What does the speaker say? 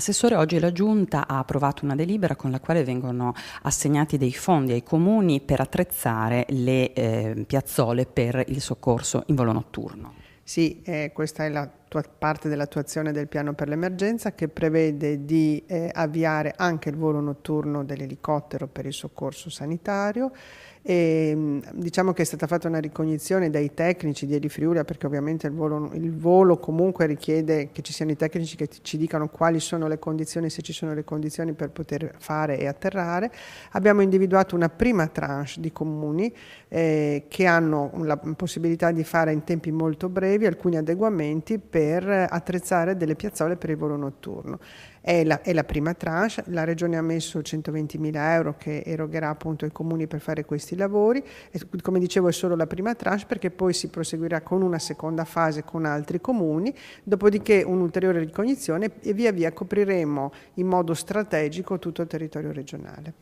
Assessore, oggi la Giunta ha approvato una delibera con la quale vengono assegnati dei fondi ai comuni per attrezzare le piazzole per il soccorso in volo notturno. Sì, questa è la parte dell'attuazione del piano per l'emergenza che prevede di avviare anche il volo notturno dell'elicottero per il soccorso sanitario. Diciamo che è stata fatta una ricognizione dai tecnici di Edi Friulia, perché ovviamente il volo comunque richiede che ci siano i tecnici che ci dicano quali sono le condizioni, se ci sono le condizioni per poter fare e atterrare. Abbiamo individuato una prima tranche di comuni che hanno la possibilità di fare in tempi molto brevi alcuni adeguamenti per attrezzare delle piazzole per il volo notturno. È la prima tranche, la Regione ha messo 120.000 euro che erogherà appunto ai comuni per fare questi lavori e, come dicevo, è solo la prima tranche, perché poi si proseguirà con una seconda fase con altri comuni, dopodiché un'ulteriore ricognizione e via via copriremo in modo strategico tutto il territorio regionale.